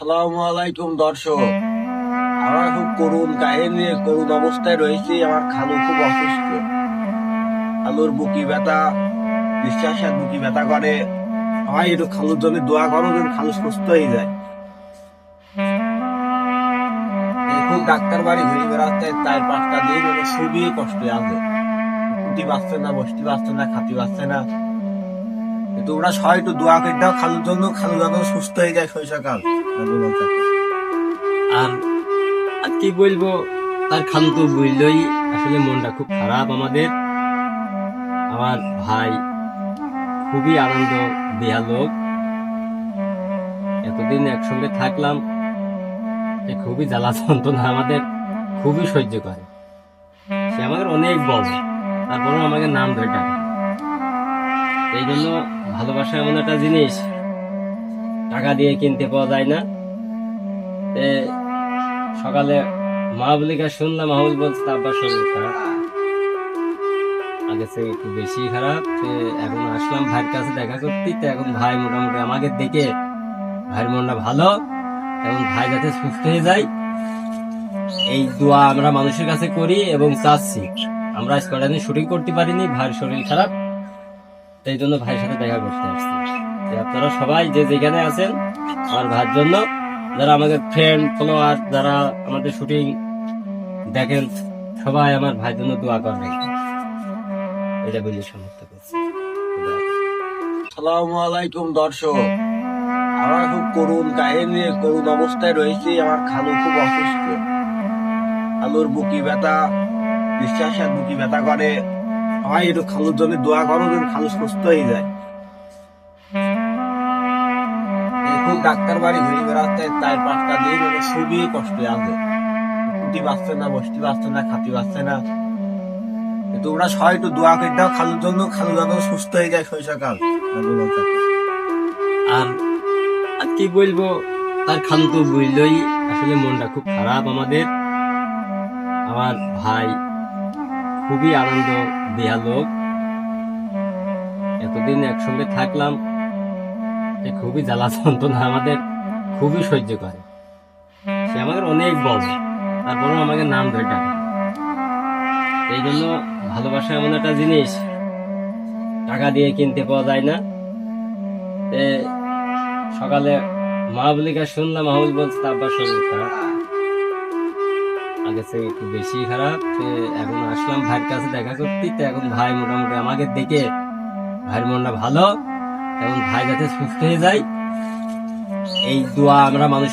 আসসালামু আলাইকুম দর্শক। আমার খুব করুণ কাহিনী, করুণ অবস্থায় রয়েছে। আমার খালু খুব অসুস্থ। খালুর বুকি ব্যথা, নিঃশ্বাসের বুকি ব্যথা করে। সবাই একটু খালুর জন্য দোয়া করো যেন খালু সুস্থ হয়ে যায়। এখন ডাক্তার বাড়ি ঘুরে বেড়াচ্ছে 4-5টা দিন, খুবই কষ্টে আছে। উঠতে পারছে না, বসতে পারছে না, খাতে পারছে না। তোমরা সবাই একটু দোয়া করে দাও খালুর জন্য, খালু যেন সুস্থ হয়ে যায় শৈশবকাল। আর আর কি বলবো, তার খালু তো বললই, আসলে মনটা খুব খারাপ আমাদের। আমার ভাই খুবই আনন্দ দেয়া লোক, এতদিন একসঙ্গে থাকলাম, সে খুবই জ্বালা যন্ত্রণা আমাদের খুবই সহ্য করে। সে আমাদের অনেক বড়, তারপরেও আমাকে নাম ধরে ডাকে। এই জন্য ভালোবাসা এমন একটা জিনিস, টাকা দিয়ে কিনতে পাওয়া যায় না। তে সকালে মা বলে শুনলাম, মাহুল বলছে তার আব্বার শরীর খারাপ, আগে থেকে একটু বেশি খারাপ। এখন আসলাম ভাইয়ের কাছে দেখা করতে। তো এখন ভাই মোটামুটি আমাকে দেখে ভাইয়ের মনটা ভালো, এবং ভাই যাতে সুস্থ হয়ে যায় এই দোয়া আমরা মানুষের কাছে করি এবং চাচ্ছি। আমরা আজ কটা দিন শুটিং করতে পারিনি, ভাইয়ের শরীর খারাপ, এই জন্য ভাইয়ের সাথে দেখা করতে আসছি। আপনারা সবাই যে যেখানে আছেন আমার ভাইয়ের জন্য, যারা আমাদের ফ্রেন্ড ফলোয়ার, যারা আমাদের শুটিং দেখেন, সবাই আমার ভাইয়ের জন্য দোয়া করবেন, এটা বলে সমাপ্ত করছি। আসসালামু আলাইকুম দর্শক। আমার খুব করুণ কাহিনী, করুণ অবস্থায় রয়েছে। আমার খালু খুব অসুস্থ। খালুর বুকি ব্যথা, নিঃশ্বাসের বুকি ব্যথা করে। সবাই একটু খালুর জন্য দোয়া করো যেন খালু সুস্থ হয়ে যায়। এখন ডাক্তার বাড়ি ঘুরে বেড়াচ্ছে 4-5টা দিন, খুবই কষ্টে আছে। উঠতে পারছে না, বসতে পারছে না, খাতে পারছে না। তোমরা সবাই একটু দোয়া করে দাও খালুর জন্য, খালু যেন সুস্থ হয়ে যায় শৈশবকাল। আর আর কি বলবো, তার খালু তো বললই, আসলে মনটা খুব খারাপ আমাদের। আমার ভাই খুবই আনন্দ দেয়া লোক, এতদিন একসঙ্গে থাকলাম, সে খুবই জ্বালা যন্ত্রণা আমাদের খুবই সহ্য করে। সে আমাদের অনেক বড়, তারপরেও আমাকে নাম ধরে ডাকে। এই জন্য ভালোবাসা এমন একটা জিনিস, টাকা দিয়ে কিনতে পাওয়া যায় না। সকালে মা বলে শুনলাম, মাহুল বলছে তার আব্বার শরীর খারাপ, আগে থেকে একটু বেশি খারাপ। এখন আসলাম ভাইয়ের কাছে দেখা করতে। তো এখন ভাই মোটামুটি আমাকে দেখে ভাইয়ের মনটা ভালো, এবং ভাই যাতে সুস্থ হয়ে যায় এই দোয়া আমরা মানুষ